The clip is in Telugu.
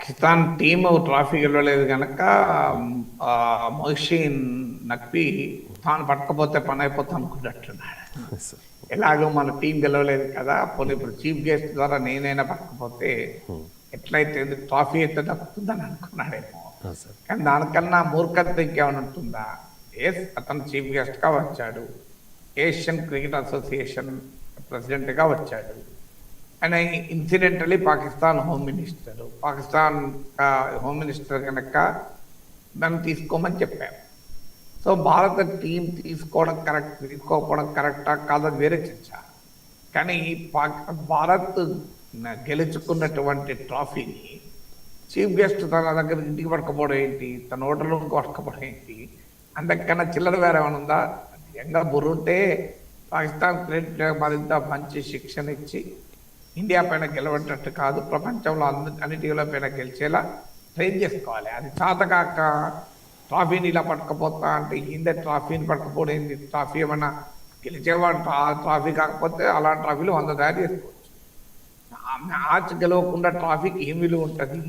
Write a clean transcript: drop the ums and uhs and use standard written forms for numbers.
పాకిస్తాన్ టీం ట్రాఫీ గెలవలేదు కనుక మొహ్సిన్ నక్వీ తాను పట్టకపోతే పని అయిపోతా అనుకున్నట్టున్నాడు. ఎలాగో మన టీం గెలవలేదు కదా, పోనీ ఇప్పుడు చీఫ్ గెస్ట్ ద్వారా నేనైనా పట్టకపోతే ఎట్లయితే ట్రాఫీ అయితే దక్కుతుందని అనుకున్నాడేమో. కానీ దానికన్నా మూర్ఖత ఇంకేమైనా ఉంటుందా? అతను చీఫ్ గెస్ట్గా వచ్చాడు, ఏషియన్ క్రికెట్ అసోసియేషన్ ప్రెసిడెంట్గా వచ్చాడు. ఆయన ఇన్సిడెంటలీ పాకిస్తాన్ హోమ్ మినిస్టర్ కనుక దాన్ని తీసుకోమని చెప్పారు. సో భారత టీం తీసుకోకపోవడం కరెక్టా కాదని వేరే చర్చ. కానీ భారత్ గెలుచుకున్నటువంటి ట్రాఫీని చీఫ్ గెస్ట్ తన దగ్గర ఇంటికి పట్టుకపోవడం ఏంటి, తన హోటల్ రూమ్కి పట్టుకపోవడం ఏంటి? అందుకన్నా చిల్లర వేరే ఏమైనా ఉందా? ఎంగా బుర్రుంటే పాకిస్తాన్ క్రికెట్ మరింత మంచి శిక్షణ ఇచ్చి ఇండియా పైన గెలవటట్టు కాదు, ప్రపంచంలో అన్ని టీంల పైన గెలిచేలా ట్రైన్ చేసుకోవాలి. అది చాతకాక ట్రాఫీని ఇలా పట్టుకపోతా అంటే ఇందే ట్రాఫీని పట్టుకపోవడం ఏంటి? ట్రాఫీ ఏమన్నా గెలిచేవాడు ట్రాఫీ కాకపోతే అలాంటి ట్రాఫీలు 100 తయారు చేసుకోవచ్చు. మ్యాచ్ గెలవకుండా ట్రాఫీకి ఏం విలువ ఉంటుంది?